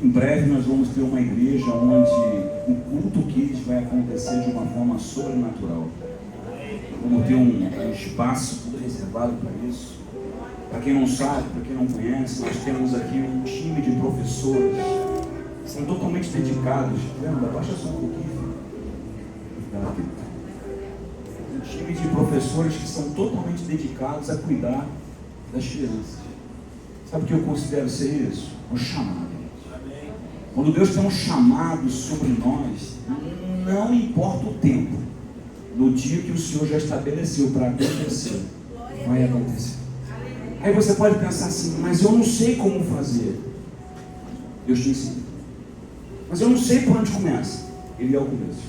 Em breve nós vamos ter uma igreja onde o culto Kids vai acontecer de uma forma sobrenatural. Vamos ter um espaço tudo reservado para isso. Para quem não sabe, para quem não conhece, nós temos aqui um time de professores que são totalmente dedicados. Lembra? Abaixa só um pouquinho. Um time de professores que são totalmente dedicados a cuidar das crianças. Sabe o que eu considero ser isso? Um chamado. Quando Deus tem um chamado sobre nós, não importa o tempo, no dia que o Senhor já estabeleceu para acontecer, vai acontecer. Aí você pode pensar assim, mas eu não sei como fazer. Deus te ensina. Mas eu não sei por onde começa. Ele é o começo.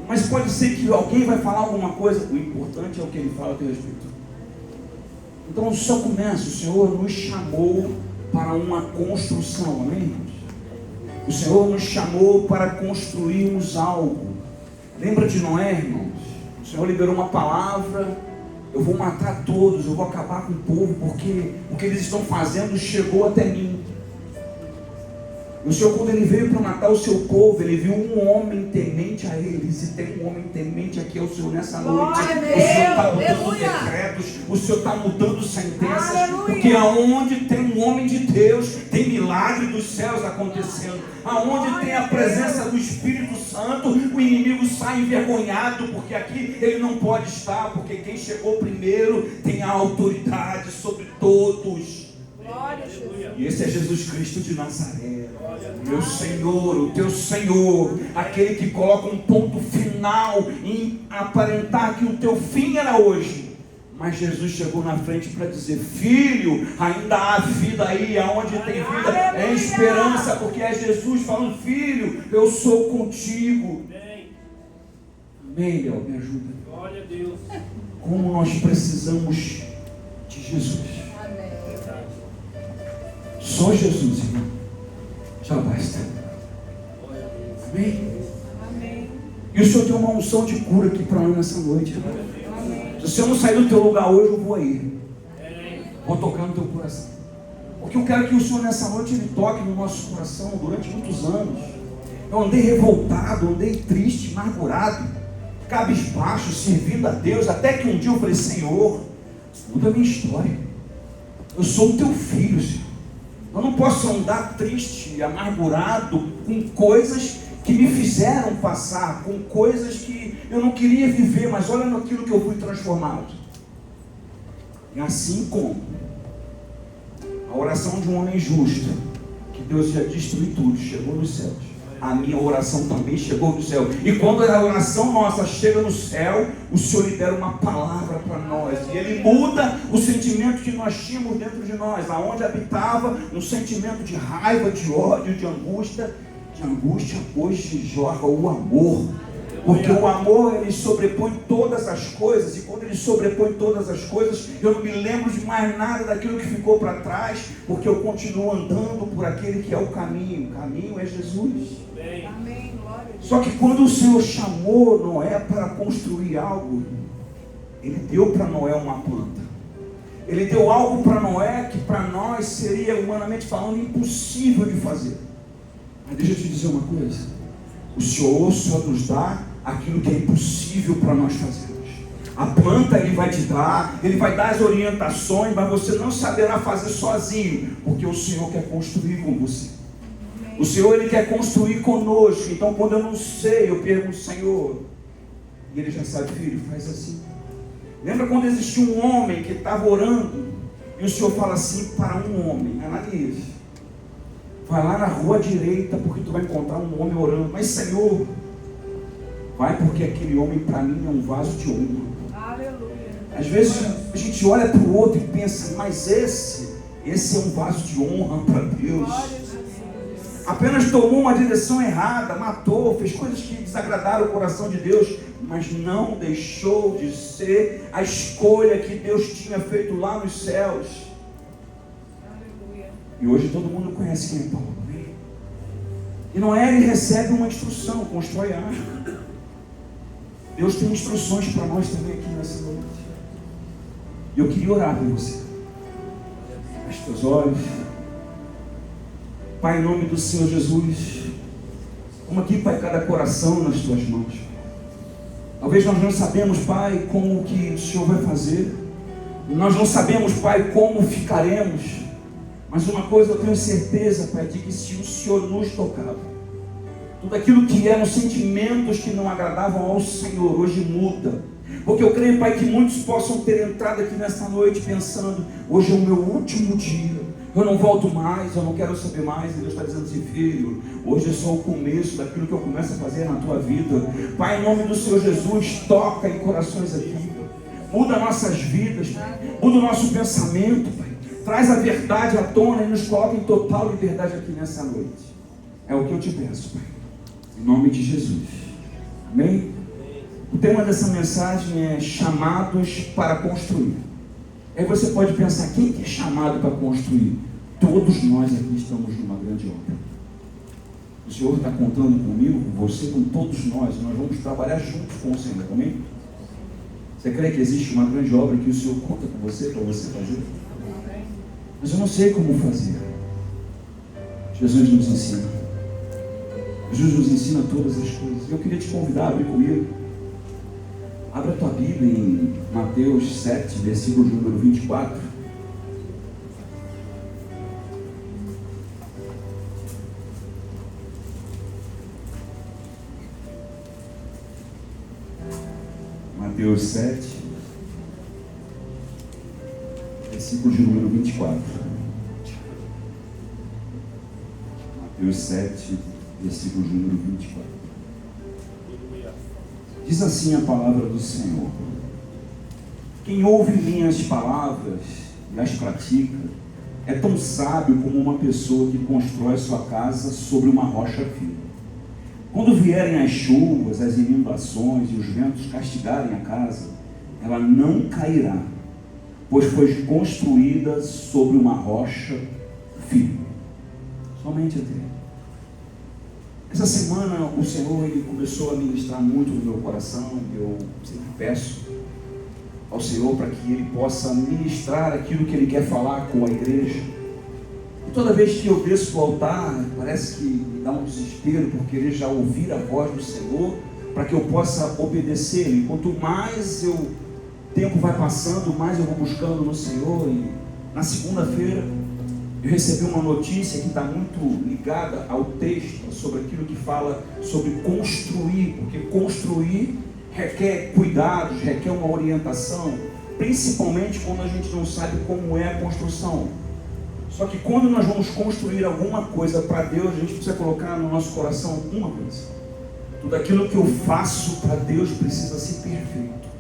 Mas pode ser que alguém vai falar alguma coisa, o importante é o que ele fala a teu respeito. Então só começa, o Senhor nos chamou para uma construção, amém, irmãos? O Senhor nos chamou para construirmos algo. Lembra de Noé, irmãos? O Senhor liberou uma palavra: eu vou matar todos, eu vou acabar com o povo, porque o que eles estão fazendo chegou até mim. E o Senhor, quando Ele veio para matar o seu povo, Ele viu um homem temente a eles. E tem um homem temente aqui ao Senhor nessa noite. O Senhor está mudando decretos, o Senhor está mudando sentenças. Aleluia. Porque aonde tem um homem de Deus, tem milagre dos céus acontecendo. Aonde tem a presença do Espírito Santo, o inimigo sai envergonhado, porque aqui ele não pode estar, porque quem chegou primeiro tem a autoridade sobre todos. E esse é Jesus Cristo de Nazaré, meu Senhor, o teu Senhor, aquele que coloca um ponto final em aparentar que o teu fim era hoje. Mas Jesus chegou na frente para dizer: filho, ainda há vida aí, aonde tem vida é esperança, porque é Jesus falando: filho, eu sou contigo. Amém, Léo, me ajuda. Glória a Deus. Como nós precisamos de Jesus. Só Jesus, irmão, já basta. Amém? Amém. E o Senhor tem uma unção de cura aqui para nós nessa noite, irmão. Se você não sair do teu lugar hoje, eu vou aí. Vou tocar no teu coração. Porque eu quero que o Senhor nessa noite Ele toque no nosso coração. Durante muitos anos eu andei revoltado, andei triste, amargurado, cabisbaixo, servindo a Deus, até que um dia eu falei: Senhor, muda a minha história. Eu sou o teu filho, Senhor. Eu não posso andar triste, amargurado, com coisas que me fizeram passar, com coisas que eu não queria viver, mas olha naquilo que eu fui transformado. E assim como a oração de um homem justo, que Deus ia destruir tudo, chegou nos céus, a minha oração também chegou no céu. E quando a oração nossa chega no céu, o Senhor libera uma palavra para nós. E Ele muda o sentimento que nós tínhamos dentro de nós. Aonde habitava um sentimento de raiva, de ódio, de angústia, hoje jorra o amor. Porque o amor, ele sobrepõe todas as coisas. E quando ele sobrepõe todas as coisas, eu não me lembro de mais nada daquilo que ficou para trás, porque eu continuo andando por aquele que é o caminho. O caminho é Jesus. Amém. Só que quando o Senhor chamou Noé para construir algo, Ele deu para Noé uma planta. Ele deu algo para Noé que para nós seria, humanamente falando, impossível de fazer. Mas deixa eu te dizer uma coisa: o Senhor só nos dá aquilo que é impossível para nós fazermos. A planta Ele vai te dar, Ele vai dar as orientações, mas você não saberá fazer sozinho, porque o Senhor quer construir com você. O Senhor, Ele quer construir conosco. Então quando eu não sei, eu pergunto: Senhor, e Ele já sabe: filho, faz assim. Lembra quando existia um homem que estava orando, e o Senhor fala assim para um homem: Ananias, vai lá na rua direita, porque tu vai encontrar um homem orando. Mas Senhor, vai, porque aquele homem para mim é um vaso de honra. Aleluia. Às vezes a gente olha para o outro e pensa: mas esse é um vaso de honra para Deus. Apenas tomou uma direção errada, matou, fez coisas que desagradaram o coração de Deus, mas não deixou de ser a escolha que Deus tinha feito lá nos céus. Aleluia. E hoje todo mundo conhece quem é Paulo. E Noé, ele recebe uma instrução: constrói a arca. Deus tem instruções para nós também aqui nessa noite. E eu queria orar por você. Feche teus olhos. Pai, em nome do Senhor Jesus, como aqui, Pai, cada coração nas Tuas mãos. Talvez nós não sabemos, Pai, como que o Senhor vai fazer. Nós não sabemos, Pai, como ficaremos. Mas uma coisa eu tenho certeza, Pai, de que se o Senhor nos tocar, tudo aquilo que eram sentimentos que não agradavam ao Senhor, hoje muda. Porque eu creio, Pai, que muitos possam ter entrado aqui nesta noite pensando: hoje é o meu último dia, eu não volto mais, eu não quero saber mais. E Deus está dizendo assim: filho, hoje é só o começo daquilo que eu começo a fazer na tua vida. Pai, em nome do Senhor Jesus, toca em corações aqui, muda nossas vidas, Pai. Muda o nosso pensamento, Pai. Traz a verdade à tona e nos coloca em total liberdade aqui nessa noite. É o que eu te peço, Pai, em nome de Jesus. Amém? O tema dessa mensagem é chamados para construir. Aí você pode pensar: quem que é chamado para construir? Todos nós aqui estamos numa grande obra. O Senhor está contando comigo, com você, com todos nós. Nós vamos trabalhar juntos com o Senhor, amém? Você crê que existe uma grande obra que o Senhor conta com você, para você fazer? Mas eu não sei como fazer. Jesus nos ensina. Jesus nos ensina todas as coisas. Eu queria te convidar a abrir comigo. Abra a tua Bíblia em Mateus 7, versículo número 24. Mateus 7, versículo de número 24. Mateus 7, versículo de número 24. Diz assim a palavra do Senhor: quem ouve minhas palavras e as pratica é tão sábio como uma pessoa que constrói sua casa sobre uma rocha firme. Quando vierem as chuvas, as inundações e os ventos castigarem a casa, ela não cairá, pois foi construída sobre uma rocha firme. Somente a Deus. Essa semana o Senhor ele começou a ministrar muito no meu coração. Eu sempre peço ao Senhor para que Ele possa ministrar aquilo que Ele quer falar com a igreja. E toda vez que eu desço do altar, parece que me dá um desespero por querer já ouvir a voz do Senhor, para que eu possa obedecer. E quanto mais o tempo vai passando, mais eu vou buscando no Senhor. E na segunda-feira eu recebi uma notícia que está muito ligada ao texto, sobre aquilo que fala sobre construir, porque construir requer cuidados, requer uma orientação, principalmente quando a gente não sabe como é a construção. Só que quando nós vamos construir alguma coisa para Deus, a gente precisa colocar no nosso coração uma coisa: tudo aquilo que eu faço para Deus precisa ser perfeito.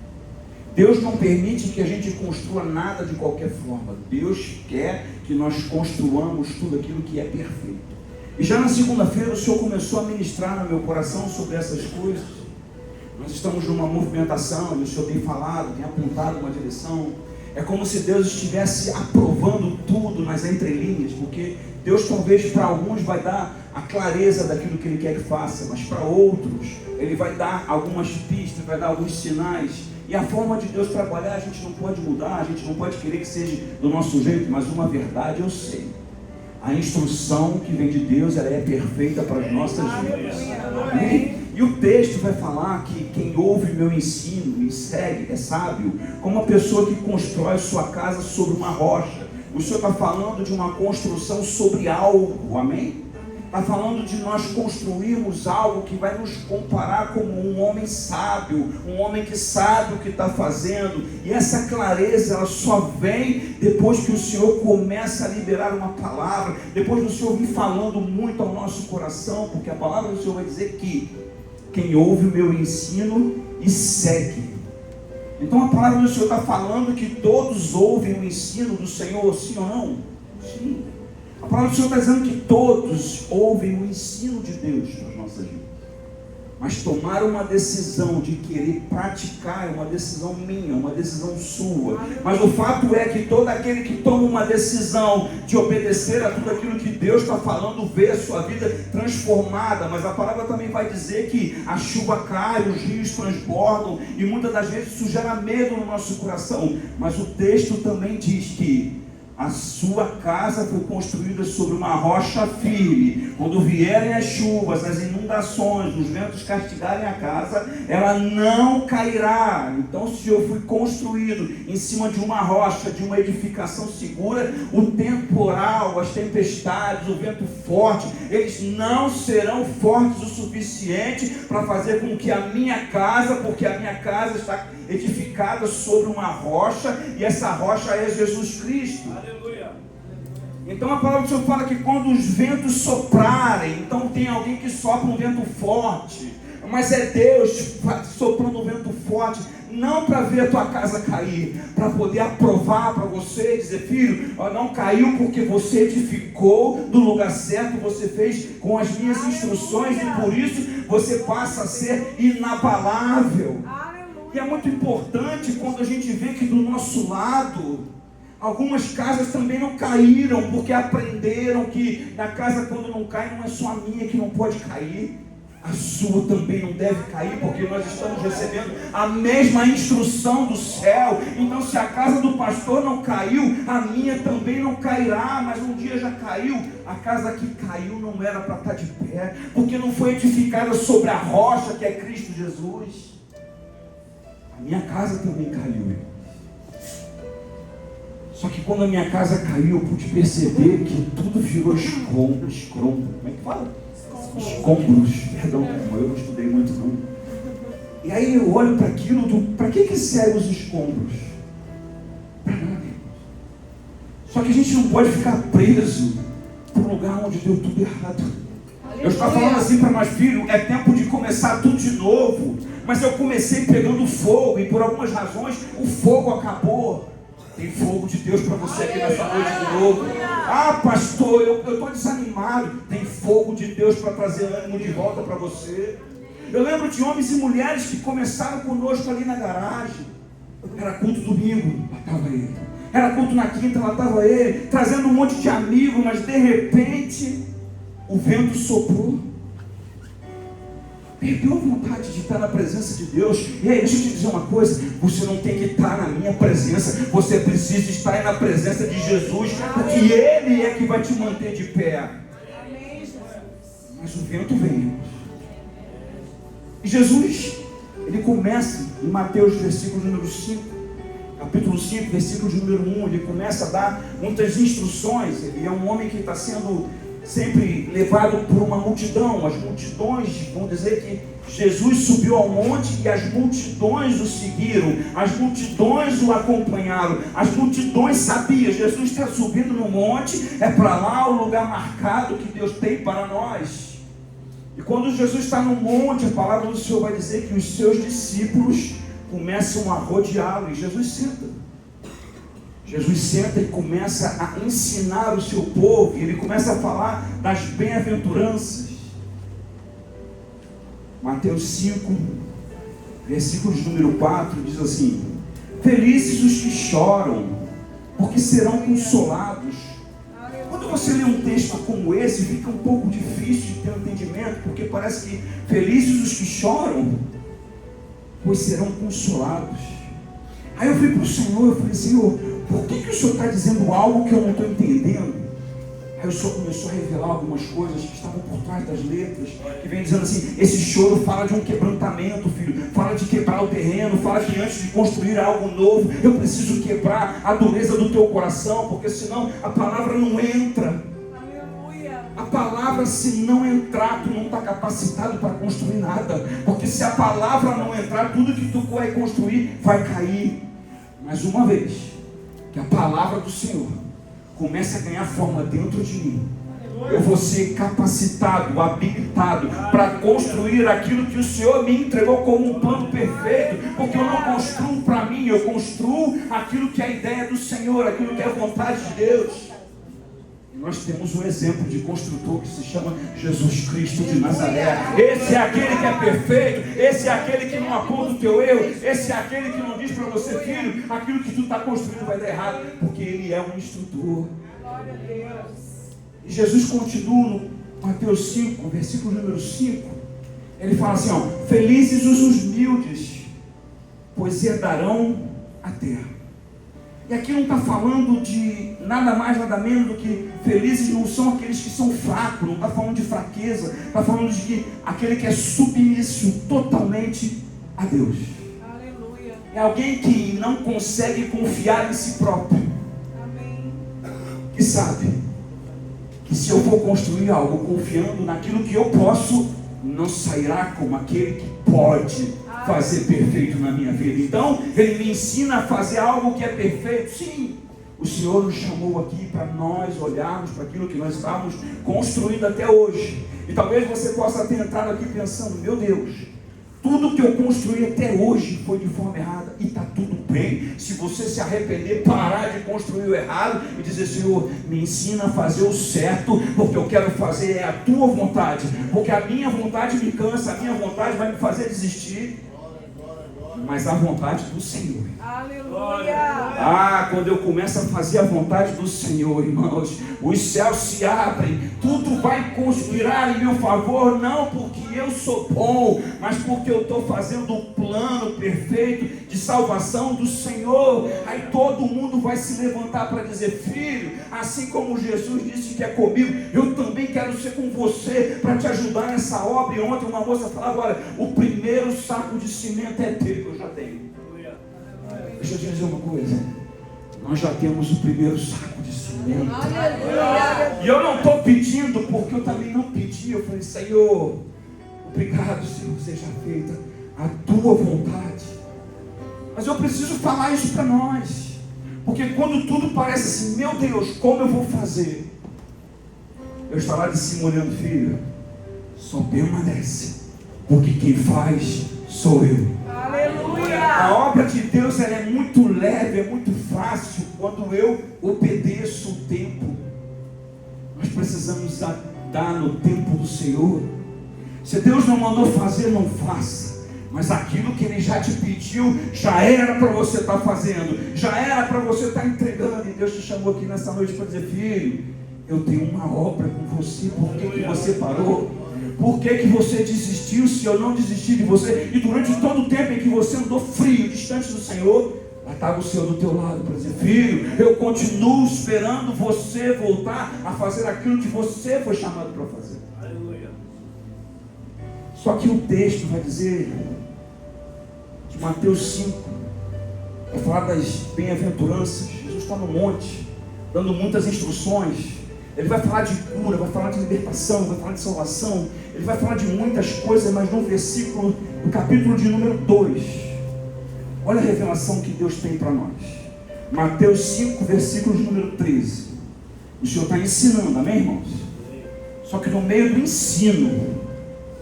Deus não permite que a gente construa nada de qualquer forma. Deus quer que nós construamos tudo aquilo que é perfeito. E já na segunda-feira o Senhor começou a ministrar no meu coração sobre essas coisas. Nós estamos numa movimentação e o Senhor tem falado, tem apontado uma direção. É como se Deus estivesse aprovando tudo nas entrelinhas, porque Deus talvez para alguns vai dar a clareza daquilo que Ele quer que faça, mas para outros Ele vai dar algumas pistas, vai dar alguns sinais. E a forma de Deus trabalhar a gente não pode mudar, a gente não pode querer que seja do nosso jeito, mas uma verdade eu sei: a instrução que vem de Deus, ela é perfeita para as nossas vidas. Amém? E o texto vai falar que quem ouve meu ensino e segue é sábio, como uma pessoa que constrói sua casa sobre uma rocha. O Senhor está falando de uma construção sobre algo, amém? Está falando de nós construirmos algo que vai nos comparar como um homem sábio, um homem que sabe o que está fazendo. E essa clareza, ela só vem depois que o Senhor começa a liberar uma palavra, depois do Senhor vir falando muito ao nosso coração, porque a palavra do Senhor vai dizer que quem ouve o meu ensino e segue. Então a palavra do Senhor está falando que todos ouvem o ensino do Senhor, sim ou não? Sim. A palavra do Senhor está dizendo que todos ouvem o ensino de Deus nas nossas vidas. Mas tomar uma decisão de querer praticar é uma decisão minha, uma decisão sua. Mas o fato é que todo aquele que toma uma decisão de obedecer a tudo aquilo que Deus está falando, vê a sua vida transformada. Mas a palavra também vai dizer que a chuva cai, os rios transbordam, e muitas das vezes isso gera medo no nosso coração. Mas o texto também diz que A sua casa foi construída sobre uma rocha firme. Quando vierem as chuvas, as inundações, os ventos castigarem a casa, ela não cairá. Então, se eu fui construído em cima de uma rocha, de uma edificação segura, o temporal, as tempestades, o vento forte, eles não serão fortes o suficiente para fazer com que a minha casa, porque a minha casa está edificada sobre uma rocha, e essa rocha é Jesus Cristo. Aleluia. Então a palavra do Senhor fala que quando os ventos soprarem, então tem alguém que sopra um vento forte, mas é Deus soprando um vento forte, não para ver a tua casa cair, para poder aprovar para você, dizer: filho, não caiu porque você edificou do lugar certo, você fez com as minhas instruções, e por isso você passa a ser inabalável. E é muito importante quando a gente vê que do nosso lado, algumas casas também não caíram, porque aprenderam que na casa, quando não cai, não é só a minha que não pode cair, a sua também não deve cair, porque nós estamos recebendo a mesma instrução do céu. Então, se a casa do pastor não caiu, a minha também não cairá. Mas um dia já caiu. A casa que caiu não era para estar de pé, porque não foi edificada sobre a rocha que é Cristo Jesus. Minha casa também caiu. Só que quando a minha casa caiu, eu pude perceber que tudo virou escombros. Como é que fala? Escombros. Perdão, eu não estudei muito não. E aí eu olho para aquilo, para que servem os escombros? Para nada. Só que a gente não pode ficar preso para um lugar onde deu tudo errado. Eu estava falando assim para nós: filho, é tempo de começar tudo de novo. Mas eu comecei pegando fogo, e por algumas razões o fogo acabou. Tem fogo de Deus para você aqui nessa noite de novo. Ah, pastor, eu estou desanimado. Tem fogo de Deus para trazer ânimo de volta para você. Eu lembro de homens e mulheres que começaram conosco ali na garagem. Era culto domingo, lá estava ele. Era culto na quinta, lá estava ele, trazendo um monte de amigos, mas de repente o vento soprou. Perdeu a vontade de estar na presença de Deus. E aí, deixa eu te dizer uma coisa: você não tem que estar na minha presença, você precisa estar na presença de Jesus, porque Ele é que vai te manter de pé. Mas o vento vem. E Jesus, ele começa em Mateus, versículo número 5, capítulo 5, versículo de número 1, ele começa a dar muitas instruções. Ele é um homem que está sendo sempre levado por uma multidão. As multidões vão dizer que Jesus subiu ao monte e as multidões o seguiram, as multidões o acompanharam, as multidões sabiam: Jesus está subindo no monte, é para lá o lugar marcado que Deus tem para nós. E quando Jesus está no monte, a palavra do Senhor vai dizer que os seus discípulos começam a rodeá-lo, e Jesus senta. Jesus senta e começa a ensinar o seu povo, e ele começa a falar das bem-aventuranças. Mateus 5, versículo de número 4, diz assim: felizes os que choram, porque serão consolados. Quando você lê um texto como esse, fica um pouco difícil de ter um entendimento, porque parece que felizes os que choram, pois serão consolados. Aí eu fui para o Senhor, eu falei: Senhor, por que o Senhor está dizendo algo que eu não estou entendendo? Aí o Senhor começou a revelar algumas coisas que estavam por trás das letras, que vem dizendo assim: esse choro fala de um quebrantamento, filho, fala de quebrar o terreno, fala que antes de construir algo novo, eu preciso quebrar a dureza do teu coração, porque senão a palavra não entra. A palavra, se não entrar, tu não está capacitado para construir nada, porque se a palavra não entrar, tudo que tu vai construir vai cair. Mas uma vez que a palavra do Senhor começa a ganhar forma dentro de mim, eu vou ser capacitado, habilitado para construir aquilo que o Senhor me entregou como um plano perfeito, porque eu não construo para mim, eu construo aquilo que é a ideia do Senhor, aquilo que é a vontade de Deus. E nós temos um exemplo de construtor que se chama Jesus Cristo de Nazaré. Esse é aquele que é perfeito, esse é aquele que não aponta o teu erro, esse é aquele que não diz para você: filho, aquilo que tu está construindo vai dar errado, porque ele é um instrutor. Glória a Deus. E Jesus continua no Mateus 5, versículo número 5, ele fala assim: ó, felizes os humildes, pois herdarão a terra. E aqui não está falando de nada mais, nada menos do que felizes não são aqueles que são fracos, não está falando de fraqueza, está falando de que aquele que é submisso totalmente a Deus. Aleluia. É alguém que não consegue confiar em si próprio. Amém. Que sabe que se eu for construir algo confiando naquilo que eu posso, não sairá como aquele que pode fazer perfeito na minha vida. Então, Ele me ensina a fazer algo que é perfeito. Sim, o Senhor nos chamou aqui para nós olharmos para aquilo que nós estamos construindo até hoje. E talvez você possa ter entrado aqui pensando: meu Deus, tudo que eu construí até hoje foi de forma errada. E está tudo bem. Se você se arrepender, parar de construir o errado e dizer: Senhor, me ensina a fazer o certo, porque eu quero fazer a tua vontade, porque a minha vontade me cansa, a minha vontade vai me fazer desistir, mas a vontade do Senhor. Aleluia. Quando eu começo a fazer a vontade do Senhor, irmãos, os céus se abrem, tudo vai conspirar em meu favor, não porque eu sou bom, mas porque eu estou fazendo o plano perfeito de salvação do Senhor. Aí todo mundo vai se levantar para dizer: filho, assim como Jesus disse que é comigo, eu também quero ser com você para te ajudar nessa obra. E ontem uma moça falava: olha, o primeiro saco de cimento é teu, que eu já tenho. Deixa eu te dizer uma coisa: nós já temos o primeiro saco de cimento. Aleluia. E eu não estou pedindo porque eu também não pedi. Eu falei: Senhor, obrigado, Senhor, seja feita a tua vontade. Mas eu preciso falar isso para nós, porque quando tudo parece assim: meu Deus, como eu vou fazer? Eu estava lá de cima olhando: filho, só permanece, porque quem faz sou eu. Aleluia. A obra de Deus, ela é muito leve, é muito fácil quando eu obedeço o tempo. Nós precisamos dar no tempo do Senhor. Se Deus não mandou fazer, não faça. Mas aquilo que Ele já te pediu, já era para você estar fazendo, já era para você estar entregando. E Deus te chamou aqui nessa noite para dizer: filho, eu tenho uma obra com você. Por que você parou? Por que você desistiu? Se eu não desisti de você, e durante todo o tempo em que você andou frio, distante do Senhor, lá estava o Senhor do teu lado para dizer: filho, eu continuo esperando você voltar a fazer aquilo que você foi chamado para fazer. Aleluia. Só que o texto vai dizer, de Mateus 5, vai falar das bem-aventuranças. Jesus está no monte, dando muitas instruções. Ele vai falar de cura, vai falar de libertação, vai falar de salvação, ele vai falar de muitas coisas, mas no versículo, no capítulo de número 2, olha a revelação que Deus tem para nós. Mateus 5, versículo de número 13. O Senhor está ensinando, amém, irmãos? Só que no meio do ensino,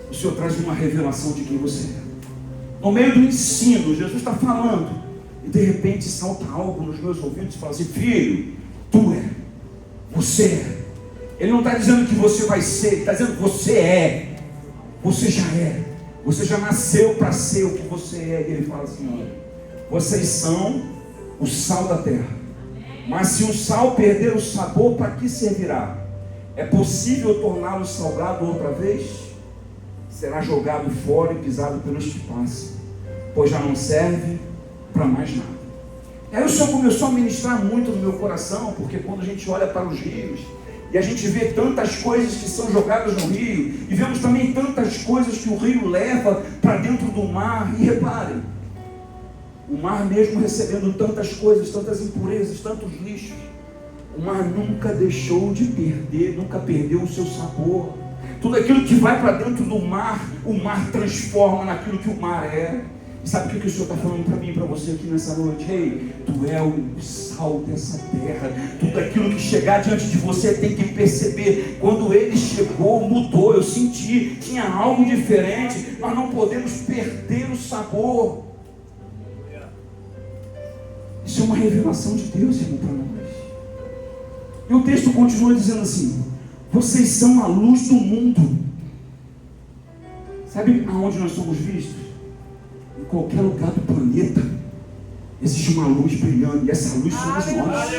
o Senhor traz uma revelação de quem você é. No meio do ensino, Jesus está falando, e de repente salta algo nos meus ouvidos e fala assim: filho, tu é, você é. Ele não está dizendo que você vai ser, ele está dizendo que você é. Você já é. Você já nasceu para ser o que você é. E ele fala assim: olha, vocês são o sal da terra. Mas se o sal perder o sabor, para que servirá? É possível torná-lo salgado outra vez? Será jogado fora e pisado pelos que passam, pois já não serve para mais nada. E aí o Senhor começou a ministrar muito no meu coração, porque quando a gente olha para os rios, e a gente vê tantas coisas que são jogadas no rio, e vemos também tantas coisas que o rio leva para dentro do mar. E reparem, o mar mesmo recebendo tantas coisas, tantas impurezas, tantos lixos, o mar nunca deixou de perder, nunca perdeu o seu sabor. Tudo aquilo que vai para dentro do mar, o mar transforma naquilo que o mar é. E sabe o que o Senhor está falando para mim e para você aqui nessa noite? Ei, tu é o sal dessa terra. Tudo aquilo que chegar diante de você tem que perceber. Quando ele chegou, mudou, eu senti, tinha algo diferente. Nós não podemos perder o sabor. Isso é uma revelação de Deus, irmão, para nós. E o texto continua dizendo assim: vocês são a luz do mundo. Sabe aonde nós somos vistos? Em qualquer lugar do planeta existe uma luz brilhando, e essa luz somos nós.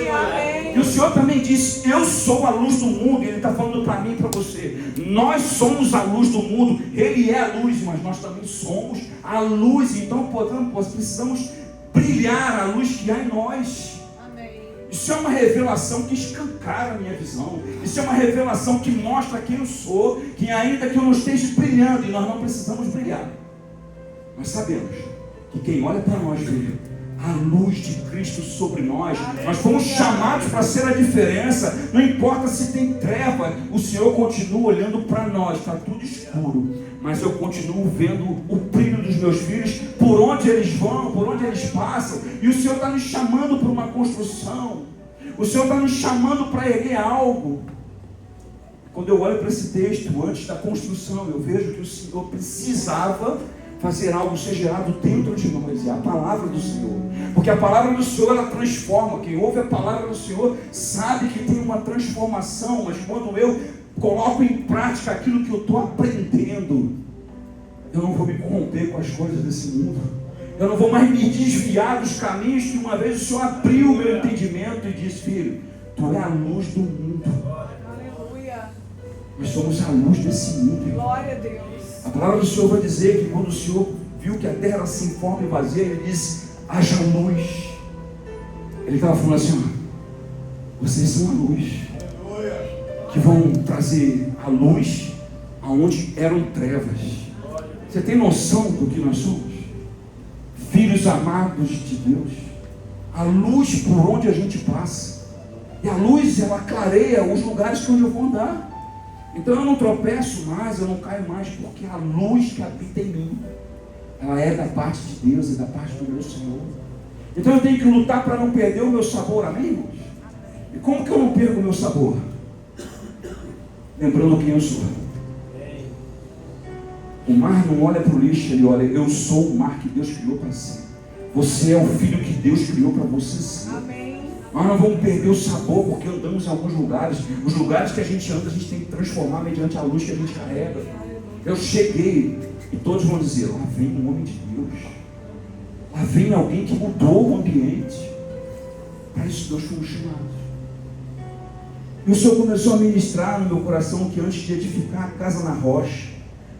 E o Senhor também disse: eu sou a luz do mundo. E Ele está falando para mim e para você. Nós somos a luz do mundo. Ele é a luz, mas nós também somos a luz. Então precisamos brilhar a luz que há em nós. Amém. Isso é uma revelação que escancara a minha visão. Isso é uma revelação que mostra quem eu sou, que ainda que eu não esteja brilhando, e nós não precisamos brilhar, nós sabemos que quem olha para nós vê a luz de Cristo sobre nós. Nós fomos chamados para ser a diferença. Não importa se tem treva, o Senhor continua olhando para nós. Está tudo escuro, mas eu continuo vendo o brilho dos meus filhos, por onde eles vão, por onde eles passam. E o Senhor está nos chamando para uma construção. O Senhor está nos chamando para erguer algo. Quando eu olho para esse texto, antes da construção, eu vejo que o Senhor precisava fazer algo ser gerado dentro de nós. É a palavra do Senhor. Porque a palavra do Senhor, ela transforma. Quem ouve a palavra do Senhor sabe que tem uma transformação. Mas quando eu coloco em prática aquilo que eu estou aprendendo, eu não vou me corromper com as coisas desse mundo. Eu não vou mais me desviar dos caminhos que uma vez o Senhor abriu o meu entendimento e disse: filho, tu é a luz do mundo. Aleluia. Nós somos a luz desse mundo. Glória a Deus. A palavra do Senhor vai dizer que quando o Senhor viu que a terra era sem forma e vazia, Ele disse: haja luz. Ele estava falando assim: ó, vocês são a luz, que vão trazer a luz aonde eram trevas. Você tem noção do que nós somos? Filhos amados de Deus. A luz por onde a gente passa. E a luz, ela clareia os lugares onde eu vou andar. Então eu não tropeço mais, eu não caio mais, porque a luz que habita em mim, ela é da parte de Deus, é da parte do meu Senhor. Então eu tenho que lutar para não perder o meu sabor, amém, irmãos? E como que eu não perco o meu sabor? Lembrando quem eu sou. O mar não olha para o lixo, ele olha: eu sou o mar que Deus criou para si. Você é o filho que Deus criou para você ser. Amém. Nós não vamos perder o sabor porque andamos em alguns lugares. Os lugares que a gente anda, a gente tem que transformar mediante a luz que a gente carrega. Eu cheguei e todos vão dizer: lá vem um homem de Deus. Lá vem alguém que mudou o ambiente. Para isso nós fomos chamados. E o Senhor começou a ministrar no meu coração que antes de edificar a casa na rocha,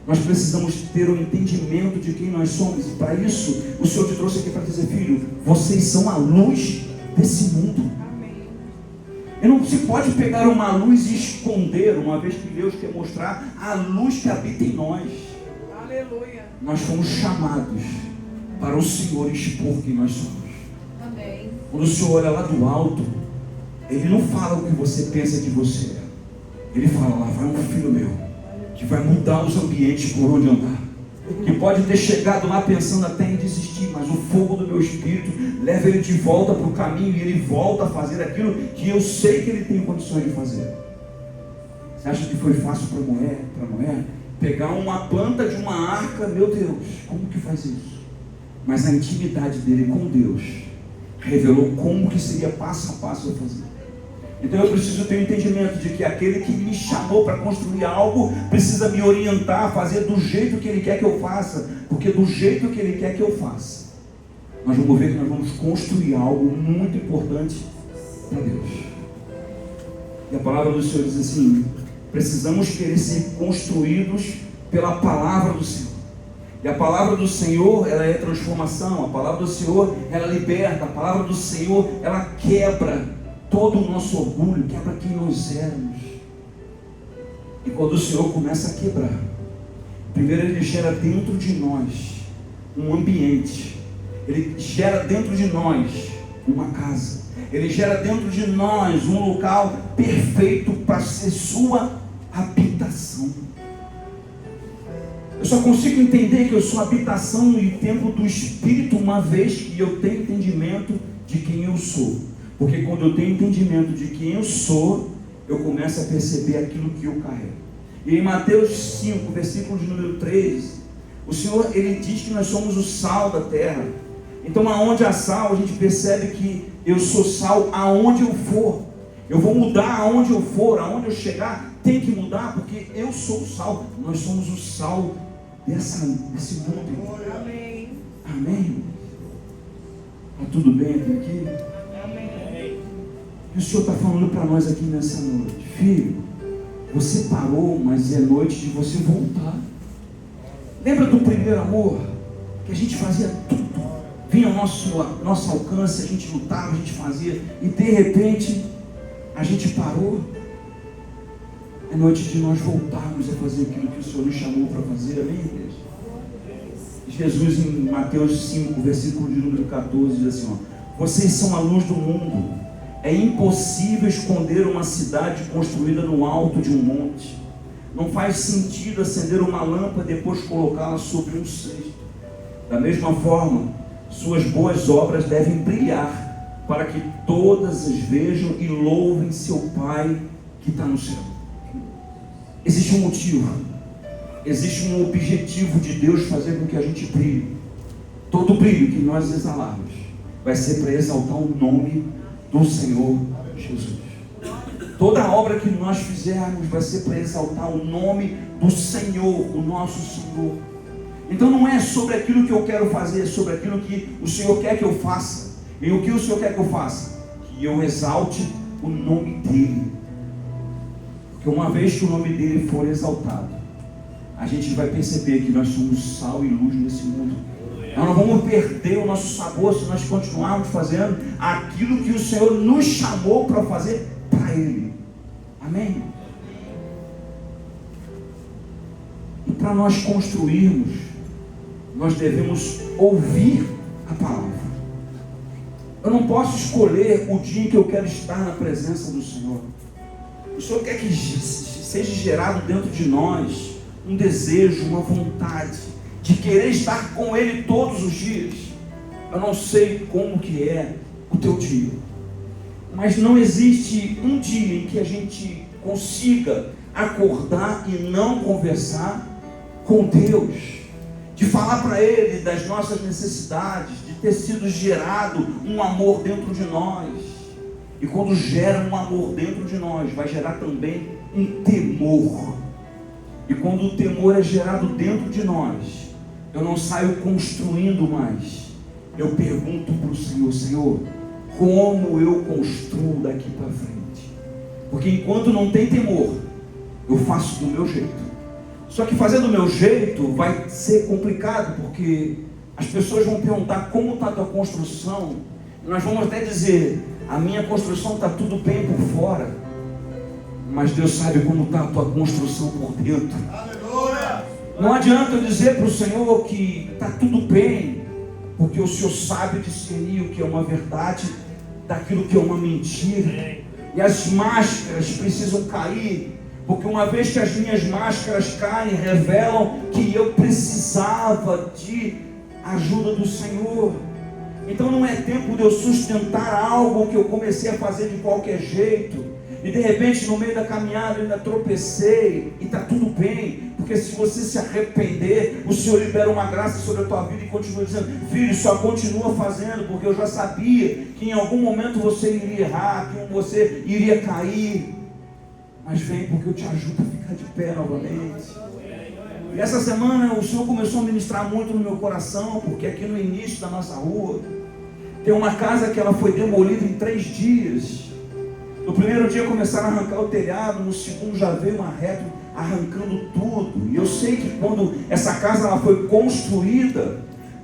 nós precisamos ter um entendimento de quem nós somos. E para isso, o Senhor te trouxe aqui para dizer: filho, vocês são a luz desse mundo. Amém. E não se pode pegar uma luz e esconder, uma vez que Deus quer mostrar a luz que habita em nós. Aleluia. Nós fomos chamados para o Senhor expor quem nós somos. Amém. Quando o Senhor olha lá do alto, Ele não fala o que você pensa que você é. Ele fala: lá vai um filho meu, que vai mudar os ambientes por onde andar. Que pode ter chegado lá pensando até em desistir, mas o fogo do meu espírito leva ele de volta para o caminho e ele volta a fazer aquilo que eu sei que ele tem condições de fazer. Você acha que foi fácil para Noé pegar uma planta de uma arca? Meu Deus, como que faz isso? Mas a intimidade dele com Deus revelou como que seria passo a passo a fazer. Então eu preciso ter o entendimento de que aquele que me chamou para construir algo precisa me orientar a fazer do jeito que Ele quer que eu faça, porque do jeito que Ele quer que eu faça, nós vamos ver que nós vamos construir algo muito importante para Deus. E a palavra do Senhor diz assim: precisamos querer ser construídos pela palavra do Senhor. E a palavra do Senhor, ela é transformação. A palavra do Senhor, ela liberta. A palavra do Senhor, ela quebra todo o nosso orgulho, quebra quem nós éramos. E quando o Senhor começa a quebrar, primeiro Ele gera dentro de nós um ambiente. Ele gera dentro de nós uma casa. Ele gera dentro de nós um local perfeito para ser sua habitação. Eu só consigo entender que eu sou habitação e templo do Espírito uma vez que eu tenho entendimento de quem eu sou. Porque quando eu tenho entendimento de quem eu sou, eu começo a perceber aquilo que eu carrego. E em Mateus 5, versículo de número 13, o Senhor, Ele diz que nós somos o sal da terra. Então aonde há sal, a gente percebe que eu sou sal aonde eu for. Eu vou mudar aonde eu for, aonde eu chegar, tem que mudar, porque eu sou o sal. Nós somos o sal desse mundo. Amém. Amém? Está tudo bem até aqui? E o Senhor está falando para nós aqui nessa noite: filho, você parou, mas é noite de você voltar. Lembra do primeiro amor? Que a gente fazia tudo vinha ao nosso alcance, a gente lutava, a gente fazia, e de repente a gente parou. É noite de nós voltarmos a fazer aquilo que o Senhor nos chamou para fazer, amém, igreja? Jesus, em Mateus 5, versículo de número 14, diz assim, vocês são a luz do mundo. É impossível esconder uma cidade construída no alto de um monte. Não faz sentido acender uma lâmpada e depois colocá-la sobre um cesto. Da mesma forma, suas boas obras devem brilhar, para que todas as vejam e louvem seu Pai que está no céu. Existe um motivo, existe um objetivo de Deus fazer com que a gente brilhe. Todo brilho que nós exalarmos vai ser para exaltar o nome do Senhor Jesus. Toda obra que nós fizermos vai ser para exaltar o nome do Senhor, o nosso Senhor. Então não é sobre aquilo que eu quero fazer, é sobre aquilo que o Senhor quer que eu faça. E o que o Senhor quer que eu faça? Que eu exalte o nome dEle. Porque uma vez que o nome dEle for exaltado, a gente vai perceber que nós somos sal e luz nesse mundo. Nós não vamos perder o nosso sabor se nós continuarmos fazendo aquilo que o Senhor nos chamou para fazer para Ele. Amém? E para nós construirmos, nós devemos ouvir a palavra. Eu não posso escolher o dia em que eu quero estar na presença do Senhor. O Senhor quer que seja gerado dentro de nós um desejo, uma vontade de querer estar com Ele todos os dias. Eu não sei como que é o teu dia, mas não existe um dia em que a gente consiga acordar e não conversar com Deus, de falar para Ele das nossas necessidades, de ter sido gerado um amor dentro de nós. E quando gera um amor dentro de nós, vai gerar também um temor. E quando o temor é gerado dentro de nós, eu não saio construindo mais. Eu pergunto para o Senhor, Senhor, como eu construo daqui para frente? Porque enquanto não tem temor, eu faço do meu jeito. Só que fazer do meu jeito vai ser complicado, porque as pessoas vão perguntar como está a tua construção. Nós vamos até dizer, a minha construção está tudo bem por fora, mas Deus sabe como está a tua construção por dentro. Aleluia! Não adianta eu dizer para o Senhor que está tudo bem, porque o Senhor sabe discernir o que é uma verdade daquilo que é uma mentira. E as máscaras precisam cair, porque uma vez que as minhas máscaras caem, revelam que eu precisava de ajuda do Senhor. Então não é tempo de eu sustentar algo que eu comecei a fazer de qualquer jeito, e de repente no meio da caminhada eu ainda tropecei, e está tudo bem, porque se você se arrepender, o Senhor libera uma graça sobre a tua vida e continua dizendo, filho, só continua fazendo, porque eu já sabia que em algum momento você iria errar, que você iria cair, mas vem porque eu te ajudo a ficar de pé novamente. E essa semana o Senhor começou a ministrar muito no meu coração, porque aqui no início da nossa rua tem uma casa que ela foi demolida em 3 dias. No primeiro dia começaram a arrancar o telhado, no segundo já veio uma reta arrancando tudo. E eu sei que quando essa casa ela foi construída,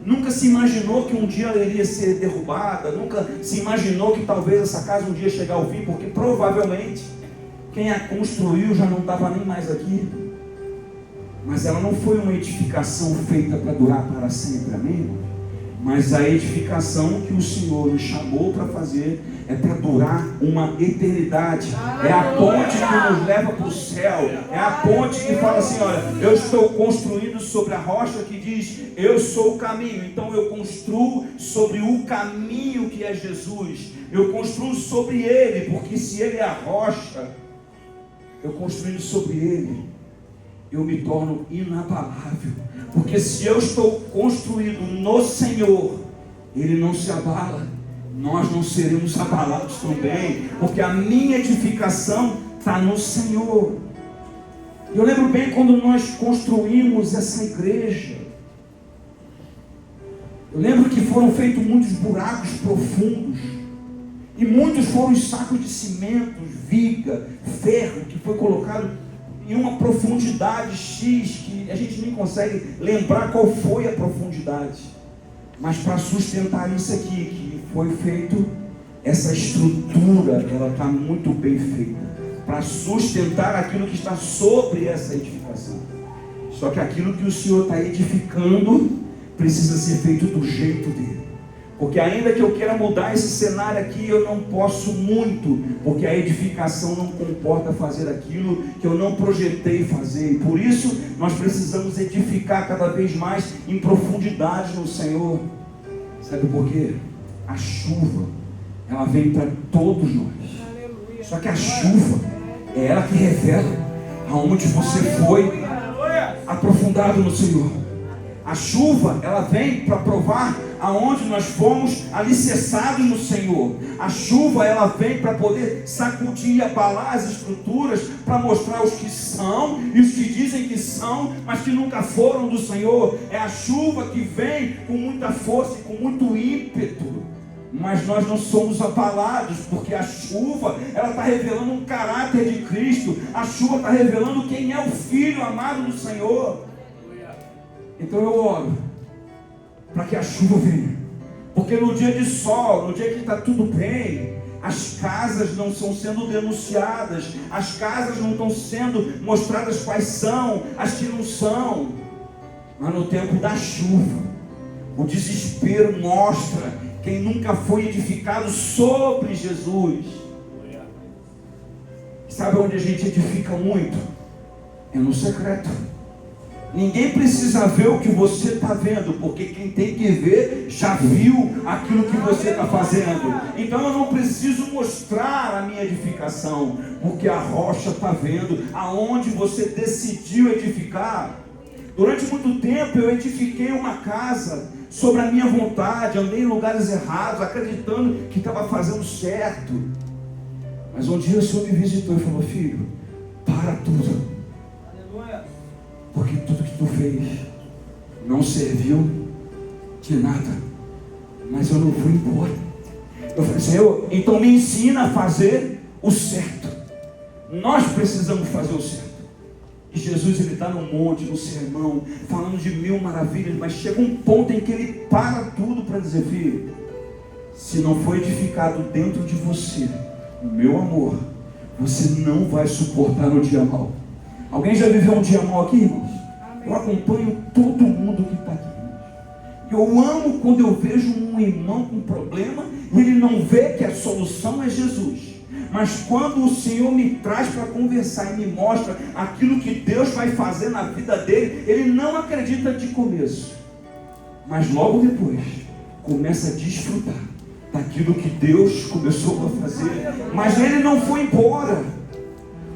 nunca se imaginou que um dia ela iria ser derrubada, nunca se imaginou que talvez essa casa um dia chegar ao fim, porque provavelmente quem a construiu já não estava nem mais aqui. Mas ela não foi uma edificação feita para durar para sempre, amém? Mas a edificação que o Senhor nos chamou para fazer é para durar uma eternidade. É a ponte que nos leva para o céu. É a ponte que fala assim, olha, eu estou construindo sobre a rocha que diz, eu sou o caminho. Então eu construo sobre o caminho que é Jesus. Eu construo sobre Ele, porque se Ele é a rocha, eu construindo sobre Ele, eu me torno inabalável, porque se eu estou construído no Senhor, Ele não se abala, nós não seremos abalados também, porque a minha edificação está no Senhor. Eu lembro bem quando nós construímos essa igreja, eu lembro que foram feitos muitos buracos profundos, e muitos foram os sacos de cimento, viga, ferro, que foi colocado em uma profundidade X, que a gente nem consegue lembrar qual foi a profundidade. Mas para sustentar isso aqui, que foi feito, essa estrutura, ela está muito bem feita. Para sustentar aquilo que está sobre essa edificação. Só que aquilo que o Senhor está edificando, precisa ser feito do jeito dele. Porque ainda que eu queira mudar esse cenário aqui, eu não posso muito, porque a edificação não comporta fazer aquilo que eu não projetei fazer. E por isso nós precisamos edificar cada vez mais em profundidade no Senhor. Sabe por quê? A chuva, ela vem para todos nós. Aleluia. Só que a chuva é ela que revela aonde você foi aprofundado no Senhor. A chuva, ela vem para provar aonde nós fomos alicerçados no Senhor. A chuva, ela vem para poder sacudir e abalar as estruturas, para mostrar os que são e os que dizem que são, mas que nunca foram do Senhor. É a chuva que vem com muita força e com muito ímpeto. Mas nós não somos abalados, porque a chuva, ela está revelando um caráter de Cristo. A chuva está revelando quem é o Filho amado do Senhor. Então eu oro para que a chuva venha, porque no dia de sol, no dia que está tudo bem, as casas não estão sendo denunciadas, as casas não estão sendo mostradas quais são, as que não são. Mas no tempo da chuva, o desespero mostra quem nunca foi edificado sobre Jesus. Sabe onde a gente edifica muito? É no secreto. Ninguém precisa ver o que você está vendo, porque quem tem que ver já viu aquilo que você está fazendo. Então eu não preciso mostrar a minha edificação, porque a rocha está vendo aonde você decidiu edificar. Durante muito tempo eu edifiquei uma casa sobre a minha vontade, andei em lugares errados, acreditando que estava fazendo certo. Mas um dia o Senhor me visitou e falou: filho, para tudo. Porque tudo que tu fez não serviu de nada. Mas eu não fui embora. Eu falei: Senhor, então me ensina a fazer o certo. Nós precisamos fazer o certo. E Jesus, ele está no monte, no sermão, falando de mil maravilhas, mas chega um ponto em que ele para tudo para dizer: filho, se não for edificado dentro de você o meu amor, você não vai suportar o dia mau. Alguém já viveu um dia mau aqui, irmãos? Eu acompanho todo mundo que está aqui. Eu amo quando eu vejo um irmão com problema e ele não vê que a solução é Jesus. Mas quando o Senhor me traz para conversar e me mostra aquilo que Deus vai fazer na vida dele, ele não acredita de começo. Mas logo depois, começa a desfrutar daquilo que Deus começou a fazer. Mas ele não foi embora.